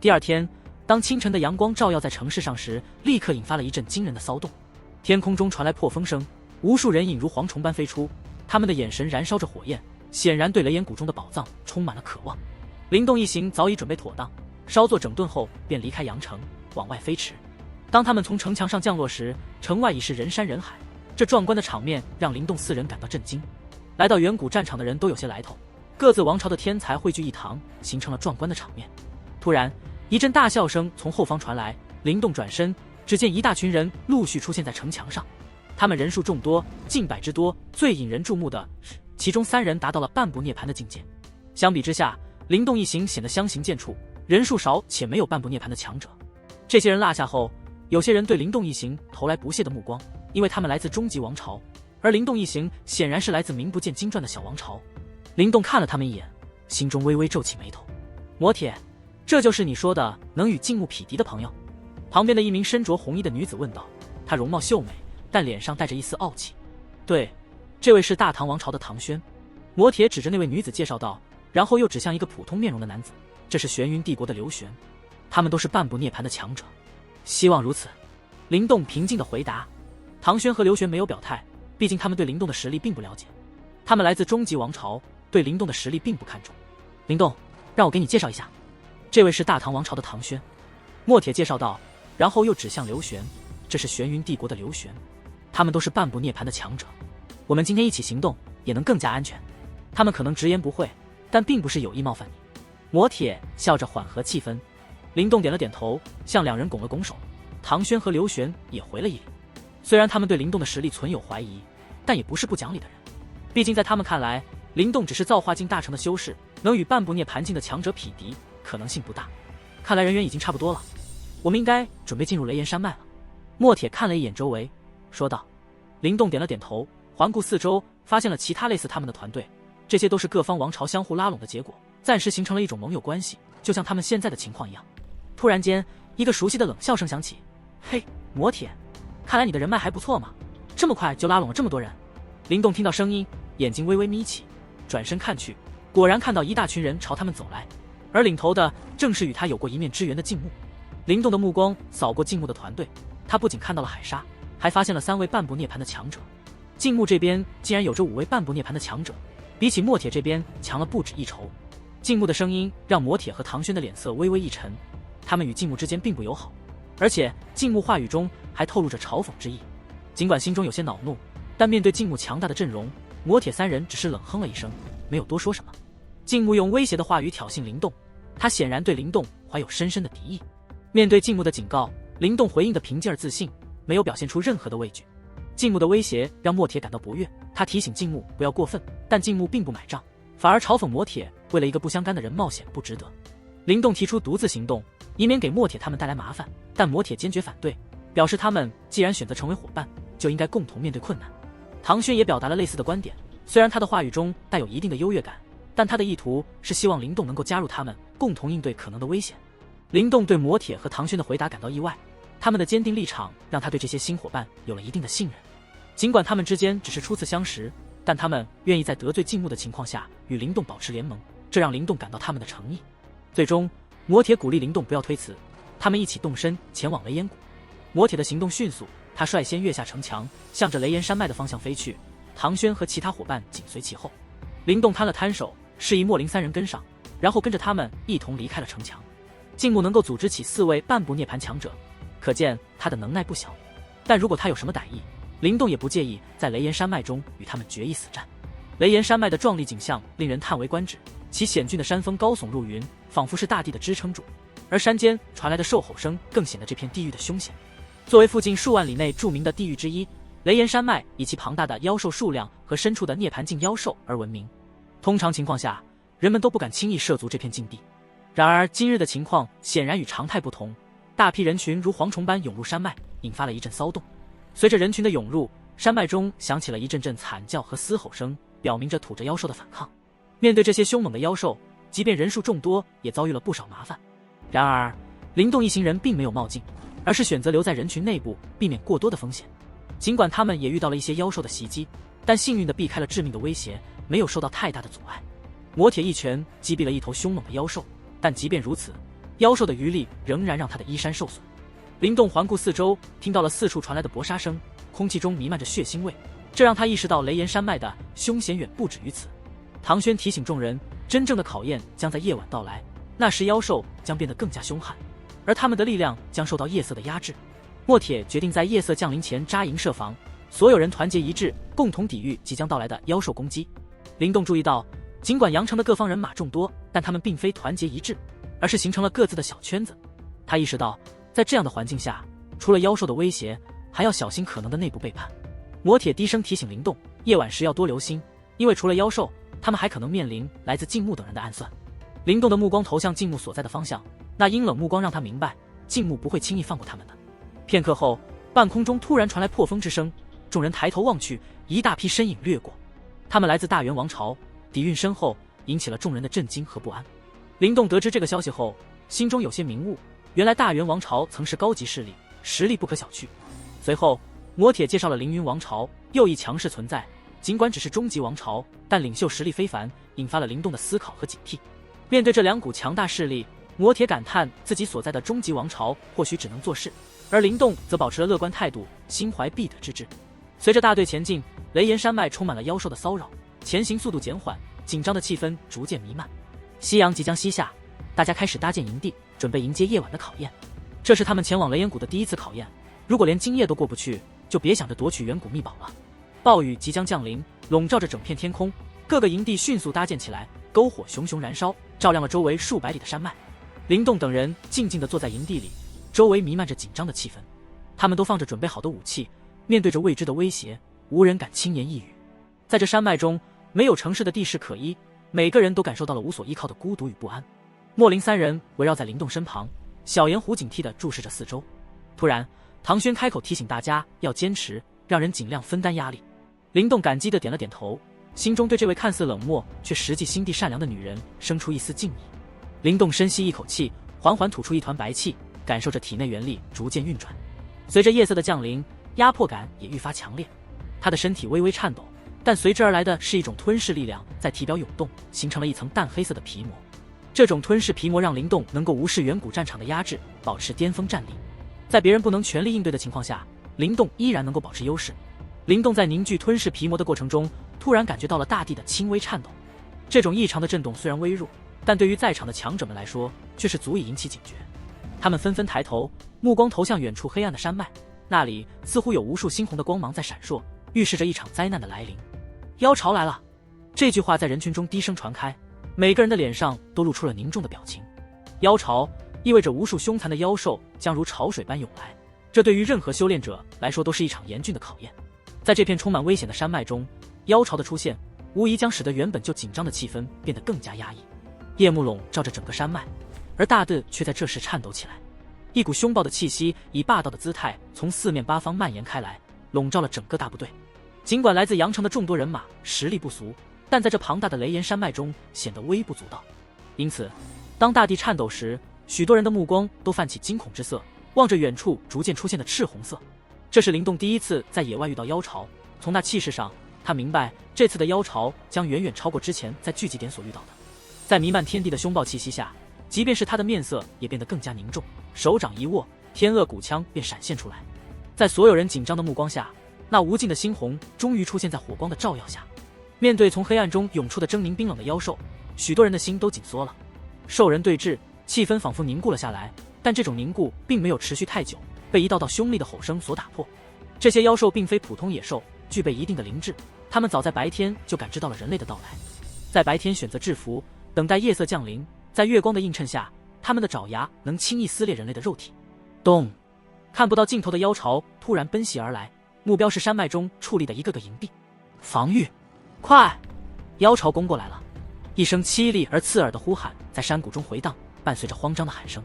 第二天，当清晨的阳光照耀在城市上时，立刻引发了一阵惊人的骚动。天空中传来破风声，无数人影如蝗虫般飞出，他们的眼神燃烧着火焰，显然对雷岩谷中的宝藏充满了渴望。灵动一行早已准备妥当，稍作整顿后便离开阳城，往外飞驰。当他们从城墙上降落时，城外已是人山人海，这壮观的场面让灵动四人感到震惊。来到远古战场的人都有些来头，各自王朝的天才汇聚一堂，形成了壮观的场面。突然，一阵大笑声从后方传来，灵动转身，只见一大群人陆续出现在城墙上，他们人数众多，近百之多。最引人注目的是，其中3人达到了半步涅槃的境界。相比之下，灵动一行显得相形见绌，人数少且没有半步涅槃的强者。这些人落下后，有些人对灵动一行投来不屑的目光，因为他们来自终极王朝，而灵动一行显然是来自名不见经传的小王朝。灵动看了他们一眼，心中微微皱起眉头。魔铁，这就是你说的能与静木匹敌的朋友？旁边的一名身着红衣的女子问道，她容貌秀美，但脸上带着一丝傲气。对，这位是大唐王朝的唐轩。魔铁指着那位女子介绍道，然后又指向一个普通面容的男子，这是玄云帝国的刘玄，他们都是半步涅槃的强者。希望如此，灵动平静地回答。唐轩和刘玄没有表态，毕竟他们对灵动的实力并不了解，他们来自终极王朝，对灵动的实力并不看重。灵动，让我给你介绍一下，这位是大唐王朝的唐轩。墨铁介绍道，然后又指向刘玄，这是玄云帝国的刘玄，他们都是半步涅槃的强者。我们今天一起行动，也能更加安全。他们可能直言不讳，但并不是有意冒犯你。魔铁笑着缓和气氛。灵动点了点头，向2人拱了拱手。唐轩和刘玄也回了一礼。虽然他们对灵动的实力存有怀疑，但也不是不讲理的人。毕竟在他们看来，灵动只是造化境大成的修士，能与半步涅槃境的强者匹敌，可能性不大。看来人员已经差不多了，我们应该准备进入雷岩山脉了。墨铁看了一眼周围，说道。灵动点了点头，环顾四周，发现了其他类似他们的团队，这些都是各方王朝相互拉拢的结果，暂时形成了一种盟友关系，就像他们现在的情况一样。突然间，一个熟悉的冷笑声响起。嘿，魔铁，看来你的人脉还不错嘛，这么快就拉拢了这么多人。灵动听到声音，眼睛微微眯起，转身看去，果然看到一大群人朝他们走来，而领头的正是与他有过一面之缘的静木。灵动的目光扫过静木的团队，他不仅看到了海沙，还发现了3位半步涅槃的强者。静木这边竟然有着5位半步涅槃的强者，比起墨铁这边强了不止一筹。静木的声音让魔铁和唐轩的脸色微微一沉，他们与静木之间并不友好，而且静木话语中还透露着嘲讽之意。尽管心中有些恼怒，但面对静木强大的阵容，魔铁3人只是冷哼了一声，没有多说什么。静木用威胁的话语挑衅灵动，他显然对灵动怀有深深的敌意。面对静木的警告，灵动回应的平静而自信，没有表现出任何的畏惧。静木的威胁让墨铁感到不悦，他提醒静木不要过分，但静木并不买账，反而嘲讽墨铁为了一个不相干的人冒险不值得。灵动提出独自行动，以免给墨铁他们带来麻烦，但墨铁坚决反对，表示他们既然选择成为伙伴，就应该共同面对困难。唐轩也表达了类似的观点，虽然他的话语中带有一定的优越感，但他的意图是希望灵动能够加入他们，共同应对可能的危险。灵动对魔铁和唐轩的回答感到意外，他们的坚定立场让他对这些新伙伴有了一定的信任。尽管他们之间只是初次相识，但他们愿意在得罪静木的情况下与灵动保持联盟，这让灵动感到他们的诚意。最终，魔铁鼓励灵动不要推辞，他们一起动身前往雷岩谷。魔铁的行动迅速，他率先跃下城墙，向着雷岩山脉的方向飞去，唐轩和其他伙伴紧随其后。灵动摊了摊手，示意莫林3人跟上，然后跟着他们一同离开了城墙。静木能够组织起4位半步涅槃强者，可见他的能耐不小，但如果他有什么歹意，灵动也不介意在雷岩山脉中与他们决一死战。雷岩山脉的壮丽景象令人叹为观止，其险峻的山峰高耸入云，仿佛是大地的支撑柱，而山间传来的兽吼声更显得这片地狱的凶险。作为附近数万里内著名的地狱之一，雷岩山脉以其庞大的妖兽数量和深处的涅槃境妖兽而闻名。通常情况下，人们都不敢轻易涉足这片禁地。然而今日的情况显然与常态不同，大批人群如蝗虫般涌入山脉，引发了一阵骚动。随着人群的涌入，山脉中响起了一阵阵惨叫和嘶吼声，表明着吐着妖兽的反抗。面对这些凶猛的妖兽，即便人数众多，也遭遇了不少麻烦。然而灵动一行人并没有冒进，而是选择留在人群内部，避免过多的风险。尽管他们也遇到了一些妖兽的袭击，但幸运地避开了致命的威胁，没有受到太大的阻碍。魔铁一拳击毙了一头凶猛的妖兽，但即便如此，妖兽的余力仍然让他的衣衫受损。林动环顾四周，听到了四处传来的搏杀声，空气中弥漫着血腥味，这让他意识到雷岩山脉的凶险远不止于此。唐轩提醒众人，真正的考验将在夜晚到来，那时妖兽将变得更加凶悍，而他们的力量将受到夜色的压制。墨铁决定在夜色降临前扎营设防，所有人团结一致，共同抵御即将到来的妖兽攻击。林动注意到，尽管阳城的各方人马众多，但他们并非团结一致，而是形成了各自的小圈子。他意识到，在这样的环境下，除了妖兽的威胁，还要小心可能的内部背叛。魔铁低声提醒林动，夜晚时要多留心，因为除了妖兽，他们还可能面临来自静木等人的暗算。林动的目光投向静木所在的方向，那阴冷目光让他明白，静木不会轻易放过他们的。片刻后，半空中突然传来破风之声，众人抬头望去，一大批身影掠过，他们来自大元王朝，底蕴深厚，引起了众人的震惊和不安。林动得知这个消息后，心中有些明悟，原来大元王朝曾是高级势力，实力不可小觑。随后，魔铁介绍了凌云王朝，又一强势存在，尽管只是中级王朝，但领袖实力非凡，引发了林动的思考和警惕。面对这两股强大势力，魔铁感叹自己所在的中级王朝或许只能做事，而林动则保持了乐观态度，心怀必得之志。随着大队前进，雷岩山脉充满了妖兽的骚扰，前行速度减缓，紧张的气氛逐渐弥漫。夕阳即将西下，大家开始搭建营地，准备迎接夜晚的考验。这是他们前往雷岩谷的第一次考验，如果连今夜都过不去，就别想着夺取远古秘宝了。暴雨即将降临，笼罩着整片天空，各个营地迅速搭建起来，篝火熊熊燃烧，照亮了周围数百里的山脉。林动等人静静地坐在营地里，周围弥漫着紧张的气氛。他们都放着准备好的武器，面对着未知的威胁，无人敢轻言一语。在这山脉中，没有城市的地势可依，每个人都感受到了无所依靠的孤独与不安。莫林三人围绕在林动身旁，小盐湖警惕地注视着四周。突然，唐轩开口提醒大家要坚持，让人尽量分担压力。林动感激地点了点头，心中对这位看似冷漠却实际心地善良的女人生出一丝敬意。林动深吸一口气，缓缓吐出一团白气，感受着体内元力逐渐运转。随着夜色的降临，压迫感也愈发强烈，他的身体微微颤抖，但随之而来的是一种吞噬力量在体表涌动，形成了一层淡黑色的皮膜。这种吞噬皮膜让林动能够无视远古战场的压制，保持巅峰战力。在别人不能全力应对的情况下，林动依然能够保持优势。林动在凝聚吞噬皮膜的过程中，突然感觉到了大地的轻微颤抖。这种异常的震动虽然微弱，但对于在场的强者们来说，却是足以引起警觉。他们纷纷抬头，目光投向远处黑暗的山脉，那里似乎有无数猩红的光芒在闪烁，预示着一场灾难的来临。妖潮来了！这句话在人群中低声传开，每个人的脸上都露出了凝重的表情。妖潮意味着无数凶残的妖兽将如潮水般涌来，这对于任何修炼者来说都是一场严峻的考验。在这片充满危险的山脉中，妖潮的出现无疑将使得原本就紧张的气氛变得更加压抑。夜幕笼罩着整个山脉，而大地却在这时颤抖起来，一股凶暴的气息以霸道的姿态从四面八方蔓延开来，笼罩了整个大部队。尽管来自阳城的众多人马实力不俗，但在这庞大的雷岩山脉中显得微不足道。因此，当大地颤抖时，许多人的目光都泛起惊恐之色，望着远处逐渐出现的赤红色。这是林动第一次在野外遇到妖潮，从那气势上，他明白这次的妖潮将远远超过之前在聚集点所遇到的。在弥漫天地的凶暴气息下，即便是他的面色也变得更加凝重，手掌一握，天恶古枪便闪现出来。在所有人紧张的目光下，那无尽的猩红终于出现在火光的照耀下。面对从黑暗中涌出的狰狞冰冷的妖兽，许多人的心都紧缩了。兽人对峙，气氛仿佛凝固了下来，但这种凝固并没有持续太久，被一道道凶厉的吼声所打破。这些妖兽并非普通野兽，具备一定的灵智，他们早在白天就感知到了人类的到来，在白天选择制服，等待夜色降临，在月光的映衬下，他们的爪牙能轻易撕裂人类的肉体。咚！看不到尽头的妖潮突然奔袭而来，目标是山脉中矗立的一个个营地。防御！快！妖潮攻过来了！一声凄厉而刺耳的呼喊在山谷中回荡，伴随着慌张的喊声。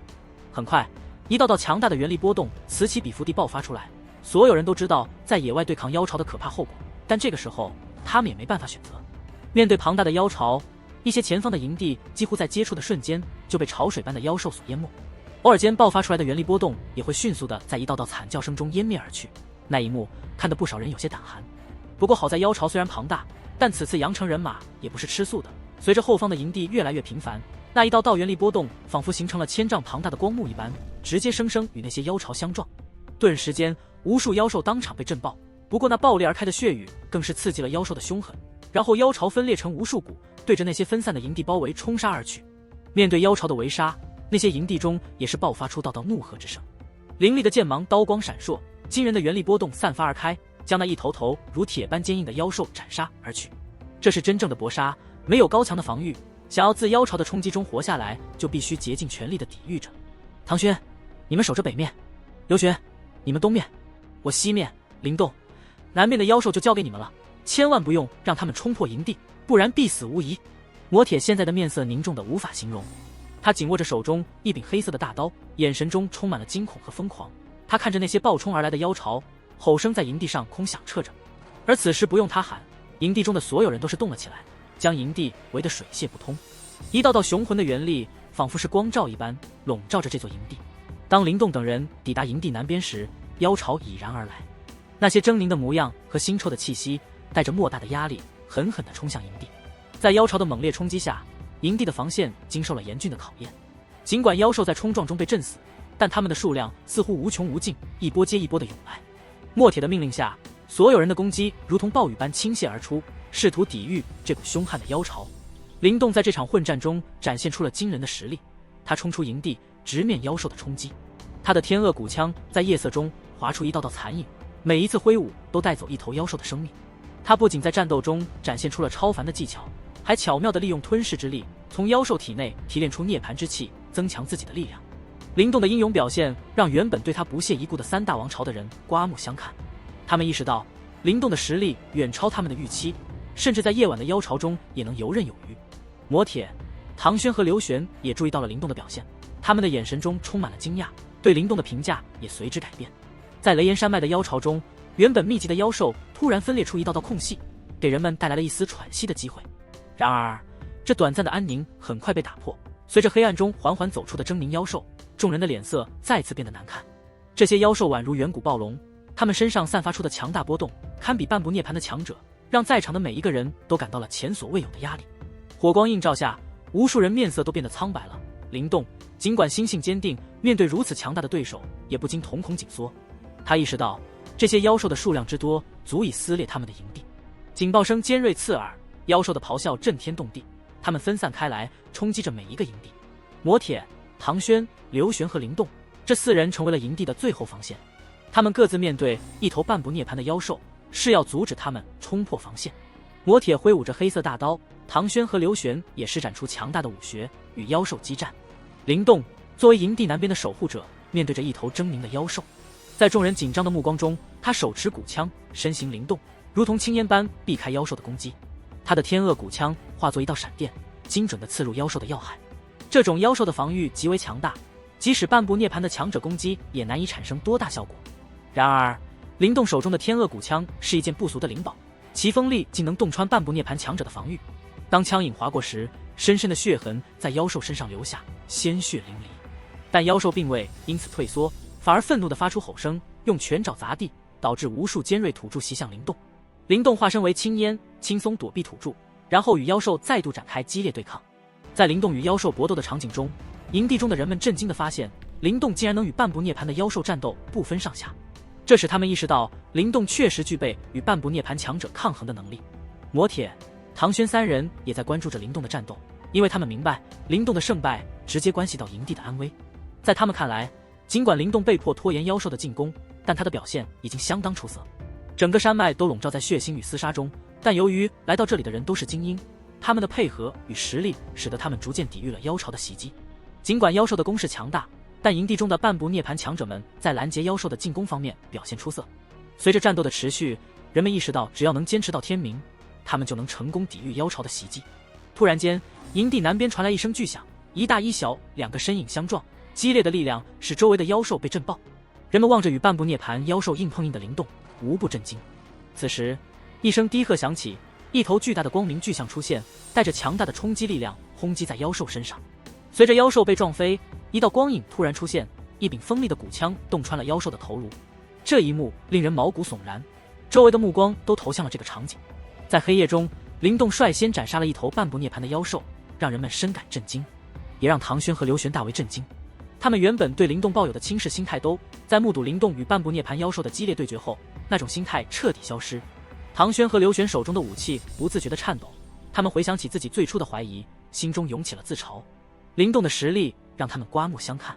很快，一道道强大的元力波动此起彼伏地爆发出来，所有人都知道在野外对抗妖潮的可怕后果，但这个时候他们也没办法选择。面对庞大的妖潮，一些前方的营地几乎在接触的瞬间就被潮水般的妖兽所淹没，偶尔间爆发出来的元力波动也会迅速的在一道道惨叫声中湮灭而去。那一幕看得不少人有些胆寒。不过好在妖潮虽然庞大，但此次阳城人马也不是吃素的，随着后方的营地越来越频繁，那一道道原力波动仿佛形成了千丈庞大的光幕一般，直接生生与那些妖巢相撞。顿时间，无数妖兽当场被震爆。不过那爆裂而开的血雨更是刺激了妖兽的凶狠，然后妖巢分裂成无数股，对着那些分散的营地包围冲杀而去。面对妖巢的围杀，那些营地中也是爆发出道道怒喝之声。凌厉的剑芒刀光闪烁，惊人的原力波动散发而开，将那一头头如铁般坚硬的妖兽斩杀而去。这是真正的搏杀，没有高强的防御，想要自妖巢的冲击中活下来，就必须竭尽全力的抵御着。唐轩，你们守着北面；刘玄，你们东面；我西面；灵动，南面的妖兽就交给你们了，千万不用让他们冲破营地，不然必死无疑。魔铁现在的面色凝重的无法形容，他紧握着手中一柄黑色的大刀，眼神中充满了惊恐和疯狂。他看着那些暴冲而来的妖巢，吼声在营地上空响彻着。而此时不用他喊，营地中的所有人都是动了起来，将营地围得水泄不通。一道道雄浑的原力仿佛是光照一般笼罩着这座营地。当灵动等人抵达营地南边时，妖巢已然而来。那些狰狞的模样和腥臭的气息带着莫大的压力狠狠地冲向营地。在妖巢的猛烈冲击下，营地的防线经受了严峻的考验。尽管妖兽在冲撞中被震死，但他们的数量似乎无穷无尽，一波接一波的涌来。墨铁的命令下，所有人的攻击如同暴雨般倾泻而出，试图抵御这股凶悍的妖巢。灵动在这场混战中展现出了惊人的实力，他冲出营地，直面妖兽的冲击。他的天恶骨枪在夜色中划出一道道残影，每一次挥舞都带走一头妖兽的生命。他不仅在战斗中展现出了超凡的技巧，还巧妙地利用吞噬之力，从妖兽体内提炼出涅槃之气，增强自己的力量。灵动的英勇表现让原本对他不屑一顾的三大王朝的人刮目相看。他们意识到灵动的实力远超他们的预期，甚至在夜晚的妖巢中也能游刃有余。魔铁、唐轩和刘玄也注意到了灵动的表现，他们的眼神中充满了惊讶，对灵动的评价也随之改变。在雷岩山脉的妖巢中，原本密集的妖兽突然分裂出一道道空隙，给人们带来了一丝喘息的机会。然而这短暂的安宁很快被打破，随着黑暗中缓缓走出的狰狞妖兽，众人的脸色再次变得难看。这些妖兽宛如远古暴龙，他们身上散发出的强大波动堪比半步涅槃的强者，让在场的每一个人都感到了前所未有的压力。火光映照下，无数人面色都变得苍白了。灵动尽管心性坚定，面对如此强大的对手也不禁瞳孔紧缩。他意识到这些妖兽的数量之多足以撕裂他们的营地。警报声尖锐刺耳，妖兽的咆哮震天动地，他们分散开来，冲击着每一个营地。魔铁、唐轩、刘玄和灵动这四人成为了营地的最后防线，他们各自面对一头半步涅槃的妖兽，誓要阻止他们冲破防线。魔铁挥舞着黑色大刀，唐轩和刘玄也施展出强大的武学与妖兽激战。灵动作为营地南边的守护者，面对着一头狰狞的妖兽，在众人紧张的目光中，他手持骨枪，身形灵动，如同青烟般避开妖兽的攻击。他的天恶骨枪化作一道闪电，精准地刺入妖兽的要害。这种妖兽的防御极为强大，即使半步涅槃的强者攻击也难以产生多大效果。然而灵动手中的天恶骨枪是一件不俗的灵宝，其锋利竟能洞穿半步涅槃强者的防御。当枪影划过时，深深的血痕在妖兽身上留下，鲜血淋漓。但妖兽并未因此退缩，反而愤怒地发出吼声，用拳爪砸地，导致无数尖锐土柱袭向灵动。灵动化身为青烟，轻松躲避土柱，然后与妖兽再度展开激烈对抗。在灵动与妖兽搏斗的场景中，营地中的人们震惊地发现，灵动竟然能与半步涅槃的妖兽战斗不分上下。这使他们意识到，灵动确实具备与半步涅槃强者抗衡的能力。魔铁、唐轩三人也在关注着灵动的战斗，因为他们明白灵动的胜败直接关系到营地的安危。在他们看来，尽管灵动被迫拖延妖兽的进攻，但他的表现已经相当出色。整个山脉都笼罩在血腥与厮杀中，但由于来到这里的人都是精英，他们的配合与实力使得他们逐渐抵御了妖巢的袭击。尽管妖兽的攻势强大，但营地中的半步涅槃强者们在拦截妖兽的进攻方面表现出色。随着战斗的持续，人们意识到只要能坚持到天明，他们就能成功抵御妖巢的袭击。突然间，营地南边传来一声巨响，一大一小两个身影相撞，激烈的力量使周围的妖兽被震爆。人们望着与半步涅槃妖兽硬碰硬的灵动，无不震惊。此时一声低喝响起，一头巨大的光明巨象出现，带着强大的冲击力量轰击在妖兽身上。随着妖兽被撞飞，一道光影突然出现，一柄锋利的骨枪洞穿了妖兽的头颅。这一幕令人毛骨悚然，周围的目光都投向了这个场景。在黑夜中，灵动率先斩杀了一头半部涅槃的妖兽，让人们深感震惊，也让唐轩和刘玄大为震惊。他们原本对灵动抱有的轻视心态，都在目睹灵动与半部涅槃妖兽的激烈对决后，那种心态彻底消失。唐轩和刘玄手中的武器不自觉地颤抖，他们回想起自己最初的怀疑，心中涌起了自嘲。灵动的实力让他们刮目相看。